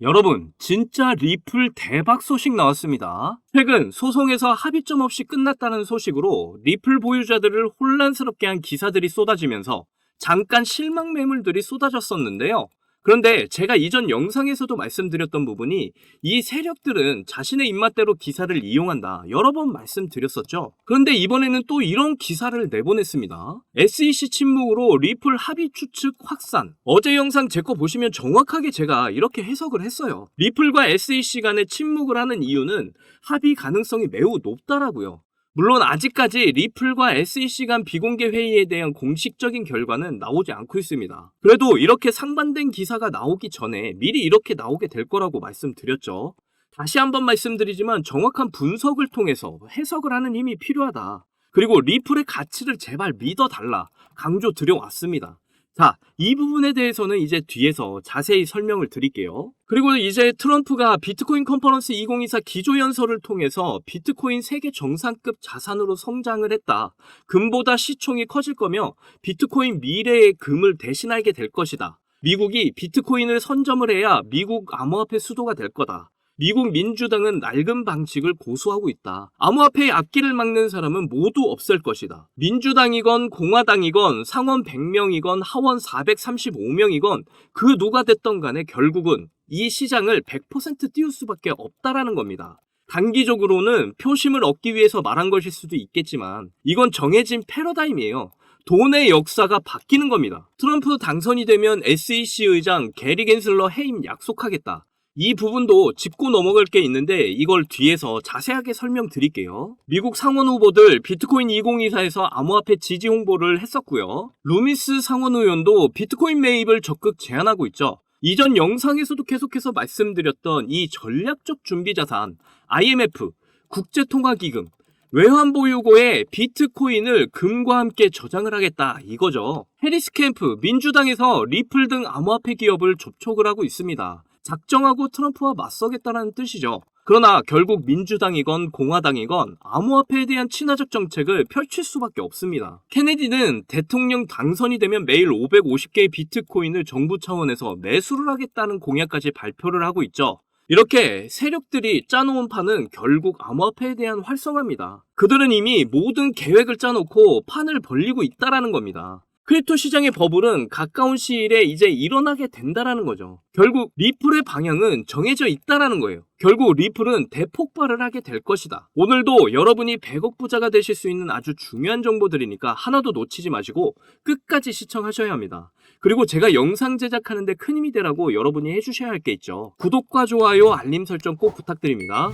여러분, 진짜 리플 대박 소식 나왔습니다. 최근 소송에서 합의점 없이 끝났다는 소식으로 리플 보유자들을 혼란스럽게 한 기사들이 쏟아지면서 잠깐 실망 매물들이 쏟아졌었는데요. 그런데 제가 이전 영상에서도 말씀드렸던 부분이 이 세력들은 자신의 입맛대로 기사를 이용한다. 여러 번 말씀드렸었죠. 그런데 이번에는 또 이런 기사를 내보냈습니다. SEC 침묵으로 리플 합의 추측 확산. 어제 영상 제 거 보시면 정확하게 제가 이렇게 해석을 했어요. 리플과 SEC 간에 침묵을 하는 이유는 합의 가능성이 매우 높다라고요. 물론 아직까지 리플과 SEC 간 비공개 회의에 대한 공식적인 결과는 나오지 않고 있습니다. 그래도 이렇게 상반된 기사가 나오기 전에 미리 이렇게 나오게 될 거라고 말씀드렸죠. 다시 한번 말씀드리지만 정확한 분석을 통해서 해석을 하는 힘이 필요하다. 그리고 리플의 가치를 제발 믿어달라 강조드려왔습니다. 자, 이 부분에 대해서는 이제 뒤에서 자세히 설명을 드릴게요. 그리고 이제 트럼프가 비트코인 컨퍼런스 2024 기조연설을 통해서 비트코인 세계 정상급 자산으로 성장을 했다. 금보다 시총이 커질 거며 비트코인 미래의 금을 대신하게 될 것이다. 미국이 비트코인을 선점을 해야 미국 암호화폐 수도가 될 거다. 미국 민주당은 낡은 방식을 고수하고 있다. 암호화폐의 앞길을 막는 사람은 모두 없을 것이다. 민주당이건 공화당이건 상원 100명이건 하원 435명이건 그 누가 됐던 간에 결국은 이 시장을 100% 띄울 수밖에 없다라는 겁니다. 단기적으로는 표심을 얻기 위해서 말한 것일 수도 있겠지만 이건 정해진 패러다임이에요. 돈의 역사가 바뀌는 겁니다. 트럼프 당선이 되면 SEC 의장 게리 겐슬러 해임 약속하겠다. 이 부분도 짚고 넘어갈 게 있는데 이걸 뒤에서 자세하게 설명드릴게요. 미국 상원 후보들 비트코인 2024에서 암호화폐 지지 홍보를 했었고요. 루미스 상원 의원도 비트코인 매입을 적극 제안하고 있죠. 이전 영상에서도 계속해서 말씀드렸던 이 전략적 준비자산 IMF, 국제통화기금, 외환보유고에 비트코인을 금과 함께 저장을 하겠다 이거죠. 해리스 캠프, 민주당에서 리플 등 암호화폐 기업을 접촉을 하고 있습니다. 작정하고 트럼프와 맞서겠다는 뜻이죠. 그러나 결국 민주당이건 공화당이건 암호화폐에 대한 친화적 정책을 펼칠 수밖에 없습니다. 케네디는 대통령 당선이 되면 매일 550개의 비트코인을 정부 차원에서 매수를 하겠다는 공약까지 발표를 하고 있죠. 이렇게 세력들이 짜놓은 판은 결국 암호화폐에 대한 활성화입니다. 그들은 이미 모든 계획을 짜놓고 판을 벌리고 있다라는 겁니다. 크립토 시장의 버블은 가까운 시일에 이제 일어나게 된다라는 거죠. 결국 리플의 방향은 정해져 있다라는 거예요. 결국 리플은 대폭발을 하게 될 것이다. 오늘도 여러분이 100억 부자가 되실 수 있는 아주 중요한 정보들이니까 하나도 놓치지 마시고 끝까지 시청하셔야 합니다. 그리고 제가 영상 제작하는데 큰 힘이 되라고 여러분이 해주셔야 할 게 있죠. 구독과 좋아요, 알림 설정 꼭 부탁드립니다.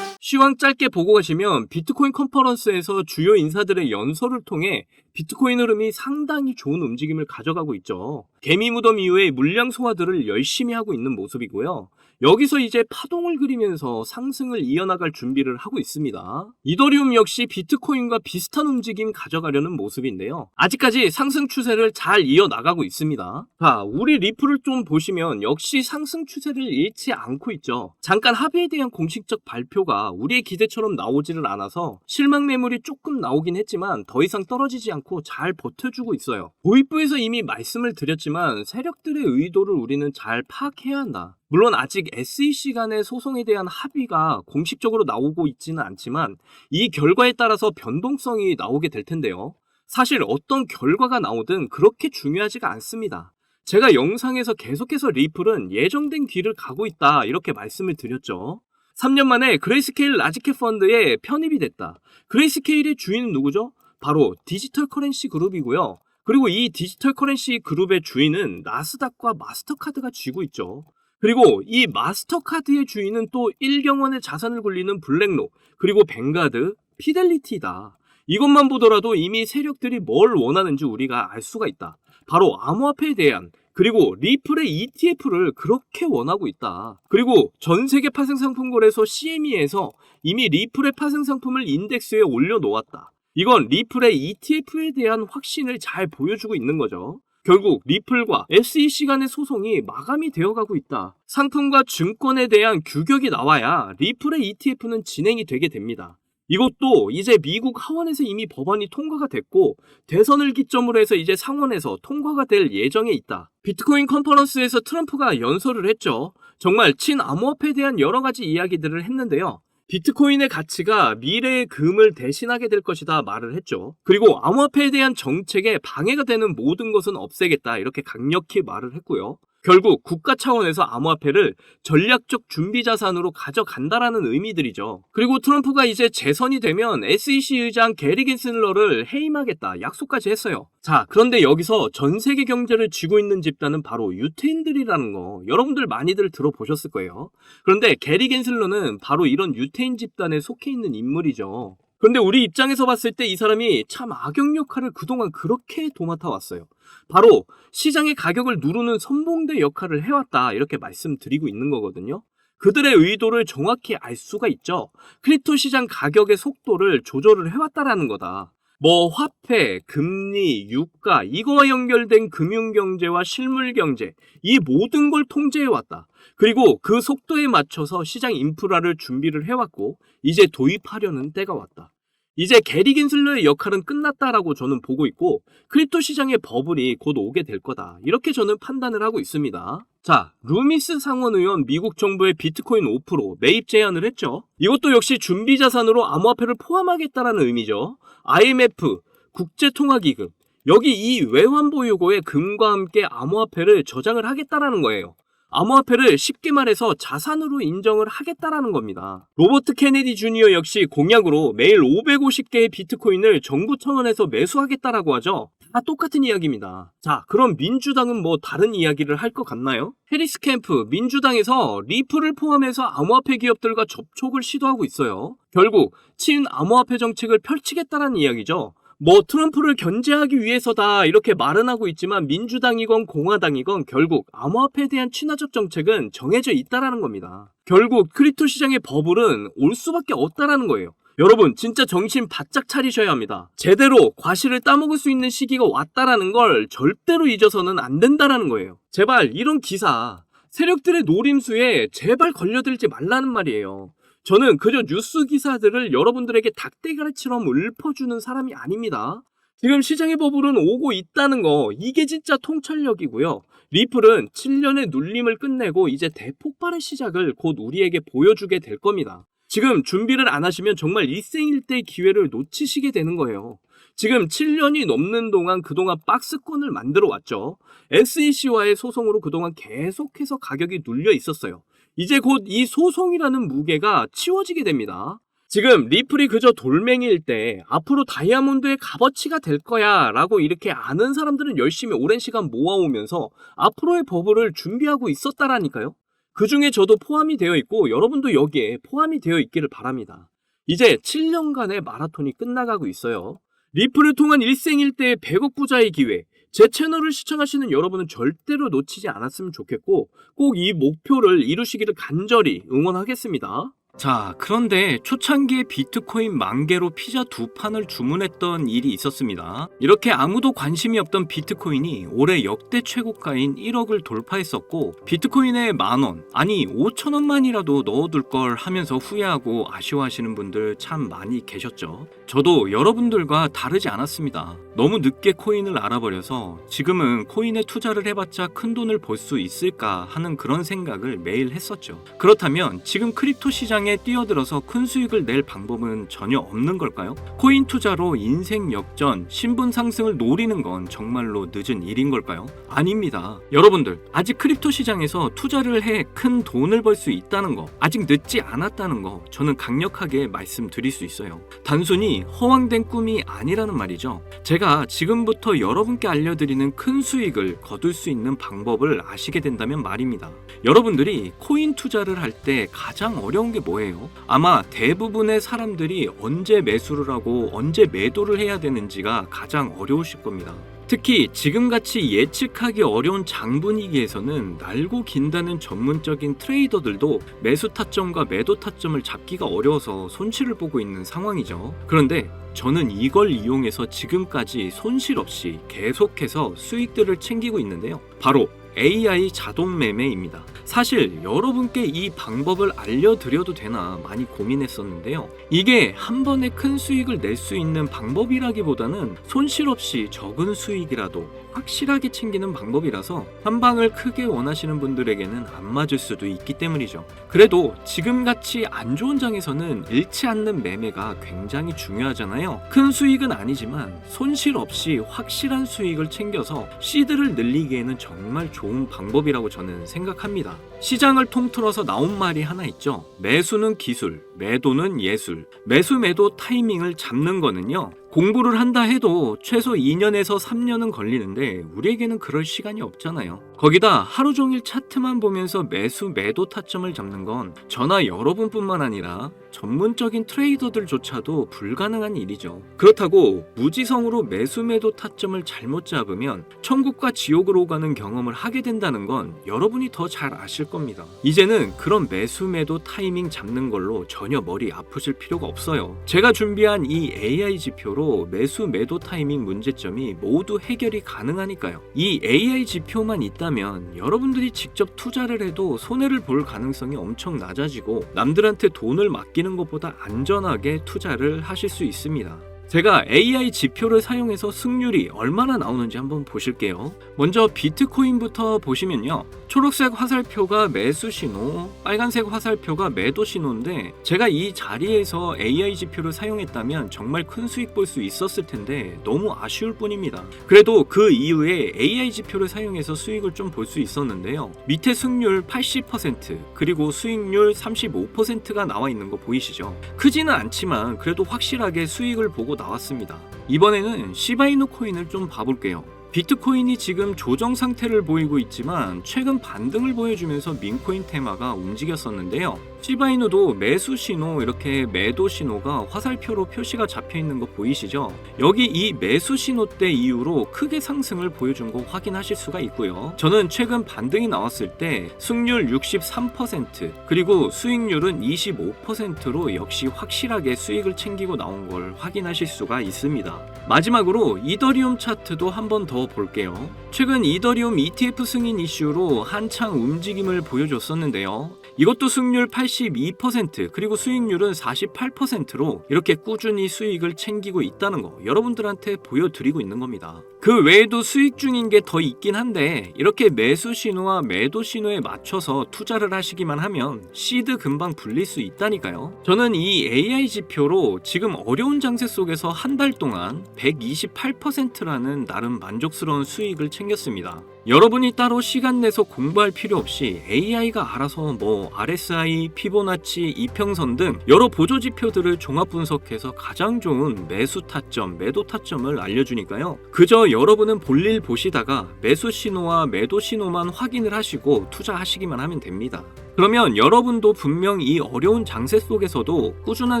시황 짧게 보고 가시면 비트코인 컨퍼런스에서 주요 인사들의 연설을 통해 비트코인 흐름이 상당히 좋은 움직임을 가져가고 있죠. 개미 무덤 이후에 물량 소화들을 열심히 하고 있는 모습이고요. 여기서 이제 파동을 그리면서 상승을 이어나갈 준비를 하고 있습니다. 이더리움 역시 비트코인과 비슷한 움직임 가져가려는 모습인데요. 아직까지 상승 추세를 잘 이어나가고 있습니다. 자, 우리 리플을 좀 보시면 역시 상승 추세를 잃지 않고 있죠. 잠깐 합의에 대한 공식적 발표가 우리의 기대처럼 나오지를 않아서 실망 매물이 조금 나오긴 했지만 더 이상 떨어지지 않고 잘 버텨주고 있어요. 도입부에서 이미 말씀을 드렸지만 세력들의 의도를 우리는 잘 파악해야 한다. 물론 아직 SEC 간의 소송에 대한 합의가 공식적으로 나오고 있지는 않지만 이 결과에 따라서 변동성이 나오게 될 텐데요. 사실 어떤 결과가 나오든 그렇게 중요하지가 않습니다. 제가 영상에서 계속해서 리플은 예정된 길을 가고 있다 이렇게 말씀을 드렸죠. 3년 만에 그레이스케일 라지캡 펀드에 편입이 됐다. 그레이스케일의 주인은 누구죠? 바로 디지털 커런시 그룹이고요. 그리고 이 디지털 커런시 그룹의 주인은 나스닥과 마스터카드가 쥐고 있죠. 그리고 이 마스터카드의 주인은 또 1경원의 자산을 굴리는 블랙록, 그리고 뱅가드, 피델리티다. 이것만 보더라도 이미 세력들이 뭘 원하는지 우리가 알 수가 있다. 바로 암호화폐에 대한, 그리고 리플의 ETF를 그렇게 원하고 있다. 그리고 전 세계 파생상품 거래소 CME에서 이미 리플의 파생상품을 인덱스에 올려놓았다. 이건 리플의 ETF에 대한 확신을 잘 보여주고 있는 거죠. 결국 리플과 SEC 간의 소송이 마감이 되어가고 있다. 상품과 증권에 대한 규격이 나와야 리플의 ETF는 진행이 되게 됩니다. 이것도 이제 미국 하원에서 이미 법안이 통과가 됐고 대선을 기점으로 해서 이제 상원에서 통과가 될 예정에 있다. 비트코인 컨퍼런스에서 트럼프가 연설을 했죠. 정말 친암호화폐에 대한 여러 가지 이야기들을 했는데요. 비트코인의 가치가 미래의 금을 대신하게 될 것이다 말을 했죠. 그리고 암호화폐에 대한 정책에 방해가 되는 모든 것은 없애겠다 이렇게 강력히 말을 했고요. 결국 국가 차원에서 암호화폐를 전략적 준비 자산으로 가져간다라는 의미들이죠. 그리고 트럼프가 이제 재선이 되면 SEC 의장 게리 겐슬러를 해임하겠다 약속까지 했어요. 자, 그런데 여기서 전 세계 경제를 쥐고 있는 집단은 바로 유태인들이라는 거 여러분들 많이들 들어보셨을 거예요. 그런데 게리 겐슬러는 바로 이런 유태인 집단에 속해 있는 인물이죠. 그런데 우리 입장에서 봤을 때 이 사람이 참 악역 역할을 그동안 그렇게 도맡아 왔어요. 바로 시장의 가격을 누르는 선봉대 역할을 해왔다 이렇게 말씀드리고 있는 거거든요. 그들의 의도를 정확히 알 수가 있죠. 크립토 시장 가격의 속도를 조절을 해왔다라는 거다. 뭐 화폐, 금리, 유가 이거와 연결된 금융경제와 실물경제 이 모든 걸 통제해왔다. 그리고 그 속도에 맞춰서 시장 인프라를 준비를 해왔고 이제 도입하려는 때가 왔다. 이제 게리 겐슬러의 역할은 끝났다라고 저는 보고 있고 크립토 시장의 버블이 곧 오게 될 거다. 이렇게 저는 판단을 하고 있습니다. 자, 루미스 상원의원 미국 정부의 비트코인 5% 매입 제안을 했죠. 이것도 역시 준비자산으로 암호화폐를 포함하겠다라는 의미죠. IMF, 국제통화기금, 여기 이 외환보유고에 금과 함께 암호화폐를 저장을 하겠다라는 거예요. 암호화폐를 쉽게 말해서 자산으로 인정을 하겠다라는 겁니다. 로버트 케네디 주니어 역시 공약으로 매일 550개의 비트코인을 정부 차원에서 매수하겠다라고 하죠. 다 똑같은 이야기입니다. 자, 그럼 민주당은 뭐 다른 이야기를 할 것 같나요? 해리스 캠프 민주당에서 리플을 포함해서 암호화폐 기업들과 접촉을 시도하고 있어요. 결국 친암호화폐 정책을 펼치겠다는 이야기죠. 뭐 트럼프를 견제하기 위해서다 이렇게 말은 하고 있지만 민주당이건 공화당이건 결국 암호화폐에 대한 친화적 정책은 정해져 있다라는 겁니다. 결국 크립토 시장의 버블은 올 수밖에 없다라는 거예요. 여러분 진짜 정신 바짝 차리셔야 합니다. 제대로 과실을 따먹을 수 있는 시기가 왔다라는 걸 절대로 잊어서는 안 된다라는 거예요. 제발 이런 기사 세력들의 노림수에 제발 걸려들지 말라는 말이에요. 저는 그저 뉴스 기사들을 여러분들에게 닭대가리처럼 읊어주는 사람이 아닙니다. 지금 시장의 버블은 오고 있다는 거 이게 진짜 통찰력이고요. 리플은 7년의 눌림을 끝내고 이제 대폭발의 시작을 곧 우리에게 보여주게 될 겁니다. 지금 준비를 안 하시면 정말 일생일대의 기회를 놓치시게 되는 거예요. 지금 7년이 넘는 동안 그동안 박스권을 만들어 왔죠. SEC와의 소송으로 그동안 계속해서 가격이 눌려 있었어요. 이제 곧 이 소송이라는 무게가 치워지게 됩니다. 지금 리플이 그저 돌멩이일 때 앞으로 다이아몬드의 값어치가 될 거야 라고 이렇게 아는 사람들은 열심히 오랜 시간 모아오면서 앞으로의 버블을 준비하고 있었다라니까요. 그 중에 저도 포함이 되어 있고 여러분도 여기에 포함이 되어 있기를 바랍니다. 이제 7년간의 마라톤이 끝나가고 있어요. 리플을 통한 일생일대의 100억 부자의 기회, 제 채널을 시청하시는 여러분은 절대로 놓치지 않았으면 좋겠고 꼭 이 목표를 이루시기를 간절히 응원하겠습니다. 자, 그런데 초창기에 비트코인 10,000개로 피자 2판을 주문했던 일이 있었습니다. 이렇게 아무도 관심이 없던 비트코인이 올해 역대 최고가인 1억을 돌파했었고 비트코인에 10,000원, 아니 5,000원만이라도 넣어둘 걸 하면서 후회하고 아쉬워하시는 분들 참 많이 계셨죠. 저도 여러분들과 다르지 않았습니다. 너무 늦게 코인을 알아버려서 지금은 코인에 투자를 해봤자 큰 돈을 벌 수 있을까 하는 그런 생각을 매일 했었죠. 그렇다면 지금 크립토 시장에 뛰어들어서 큰 수익을 낼 방법은 전혀 없는 걸까요? 코인 투자로 인생 역전, 신분 상승을 노리는 건 정말로 늦은 일인 걸까요? 아닙니다. 여러분들 아직 크립토 시장에서 투자를 해 큰 돈을 벌 수 있다는 거, 아직 늦지 않았다는 거 저는 강력하게 말씀드릴 수 있어요. 단순히 허황된 꿈이 아니라는 말이죠. 제가 지금부터 여러분께 알려드리는 큰 수익을 거둘 수 있는 방법을 아시게 된다면 말입니다. 여러분들이 코인 투자를 할 때 가장 어려운 게 뭐예요? 아마 대부분의 사람들이 언제 매수를 하고 언제 매도를 해야 되는지가 가장 어려우실 겁니다. 특히 지금같이 예측하기 어려운 장분위기에서는 날고 긴다는 전문적인 트레이더들도 매수 타점과 매도 타점을 잡기가 어려워서 손실을 보고 있는 상황이죠. 그런데 저는 이걸 이용해서 지금까지 손실 없이 계속해서 수익들을 챙기고 있는데요. 바로 AI 자동 매매입니다. 사실 여러분께 이 방법을 알려드려도 되나 많이 고민했었는데요. 이게 한 번에 큰 수익을 낼 수 있는 방법이라기보다는 손실 없이 적은 수익이라도 확실하게 챙기는 방법이라서 한 방을 크게 원하시는 분들에게는 안 맞을 수도 있기 때문이죠. 그래도 지금같이 안 좋은 장에서는 잃지 않는 매매가 굉장히 중요하잖아요. 큰 수익은 아니지만 손실 없이 확실한 수익을 챙겨서 시드를 늘리기에는 정말 좋은 방법이라고 저는 생각합니다. 시장을 통틀어서 나온 말이 하나 있죠. 매수는 기술, 매도는 예술. 매수 매도 타이밍을 잡는 거는요, 공부를 한다 해도 최소 2년에서 3년은 걸리는데 우리에게는 그럴 시간이 없잖아요. 거기다 하루 종일 차트만 보면서 매수 매도 타점을 잡는 건 저나 여러분뿐만 아니라 전문적인 트레이더들조차도 불가능한 일이죠. 그렇다고 무지성으로 매수 매도 타점을 잘못 잡으면 천국과 지옥으로 가는 경험을 하게 된다는 건 여러분이 더 잘 아실 겁니다. 이제는 그런 매수 매도 타이밍 잡는 걸로 전혀 머리 아프실 필요가 없어요. 제가 준비한 이 AI 지표로 매수 매도 타이밍 문제점이 모두 해결이 가능하니까요. 이 AI 지표만 있다면 여러분들이 직접 투자를 해도 손해를 볼 가능성이 엄청 낮아지고 남들한테 돈을 맡기는 것보다 안전하게 투자를 하실 수 있습니다. 제가 AI 지표를 사용해서 승률이 얼마나 나오는지 한번 보실게요. 먼저 비트코인부터 보시면요, 초록색 화살표가 매수 신호, 빨간색 화살표가 매도 신호인데 제가 이 자리에서 AI 지표를 사용했다면 정말 큰 수익 볼 수 있었을 텐데 너무 아쉬울 뿐입니다. 그래도 그 이후에 AI 지표를 사용해서 수익을 좀 볼 수 있었는데요, 밑에 승률 80% 그리고 수익률 35%가 나와 있는 거 보이시죠? 크지는 않지만 그래도 확실하게 수익을 보고 나왔습니다. 이번에는 시바이누 코인을 좀 봐볼게요. 비트코인이 지금 조정 상태를 보이고 있지만 최근 반등을 보여주면서 민코인 테마가 움직였었는데요. 시바이누도 매수 신호, 이렇게 매도 신호가 화살표로 표시가 잡혀 있는 거 보이시죠? 여기 이 매수 신호 때 이후로 크게 상승을 보여준 거 확인하실 수가 있고요. 저는 최근 반등이 나왔을 때 승률 63% 그리고 수익률은 25%로 역시 확실하게 수익을 챙기고 나온 걸 확인하실 수가 있습니다. 마지막으로 이더리움 차트도 한 번 더 볼게요. 최근 이더리움 ETF 승인 이슈로 한창 움직임을 보여줬었는데요. 이것도 승률 82% 그리고 수익률은 48%로 이렇게 꾸준히 수익을 챙기고 있다는 거 여러분들한테 보여드리고 있는 겁니다. 그 외에도 수익 중인 게 더 있긴 한데 이렇게 매수 신호와 매도 신호에 맞춰서 투자를 하시기만 하면 시드 금방 불릴 수 있다니까요. 저는 이 AI 지표로 지금 어려운 장세 속에서 한 달 동안 128%라는 나름 만족스러운 수익을 챙겼습니다. 여러분이 따로 시간 내서 공부할 필요 없이 AI가 알아서 RSI, 피보나치, 이평선 등 여러 보조 지표들을 종합 분석해서 가장 좋은 매수 타점, 매도 타점을 알려주니까요. 그저 여러분은 볼일 보시다가 매수 신호와 매도 신호만 확인을 하시고 투자하시기만 하면 됩니다. 그러면 여러분도 분명 이 어려운 장세 속에서도 꾸준한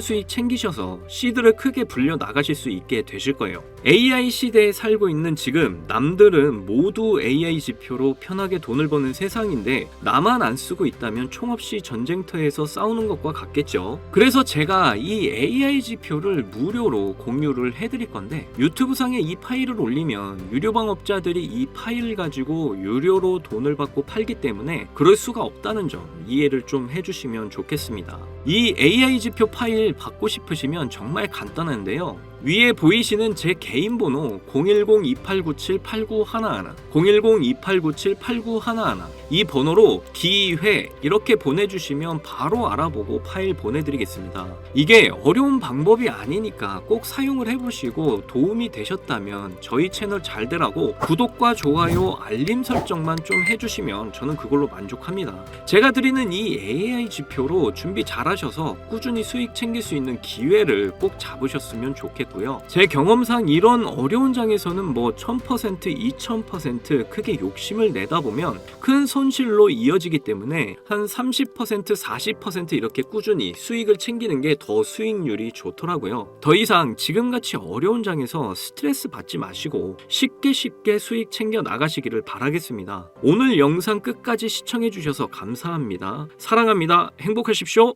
수익 챙기셔서 시드를 크게 불려 나가실 수 있게 되실 거예요. AI 시대에 살고 있는 지금 남들은 모두 AI 지표로 편하게 돈을 버는 세상인데 나만 안 쓰고 있다면 총없이 전쟁터에서 싸우는 것과 같겠죠. 그래서 제가 이 AI 지표를 무료로 공유를 해드릴 건데 유튜브상에 이 파일을 올리면 유료 방업자들이 이 파일을 가지고 유료로 돈을 받고 팔기 때문에 그럴 수가 없다는 점 이해를 좀 해주시면 좋겠습니다. 이 AI 지표 파일 받고 싶으시면 정말 간단한데요. 위에 보이시는 제 개인 번호 010-2897-8911 010-2897-8911 이 번호로 기회 이렇게 보내주시면 바로 알아보고 파일 보내드리겠습니다. 이게 어려운 방법이 아니니까 꼭 사용을 해보시고 도움이 되셨다면 저희 채널 잘 되라고 구독과 좋아요, 알림 설정만 좀 해주시면 저는 그걸로 만족합니다. 제가 드리는 이 AI 지표로 준비 잘 하셔서 꾸준히 수익 챙길 수 있는 기회를 꼭 잡으셨으면 좋겠고요. 제 경험상 이런 어려운 장에서는 1000%, 2000% 크게 욕심을 내다 보면 큰 손실로 이어지기 때문에 한 30%, 40% 이렇게 꾸준히 수익을 챙기는 게 더 수익률이 좋더라고요. 더 이상 지금같이 어려운 장에서 스트레스 받지 마시고 쉽게 수익 챙겨 나가시기를 바라겠습니다. 오늘 영상 끝까지 시청해 주셔서 감사합니다. 사랑합니다. 행복하십시오.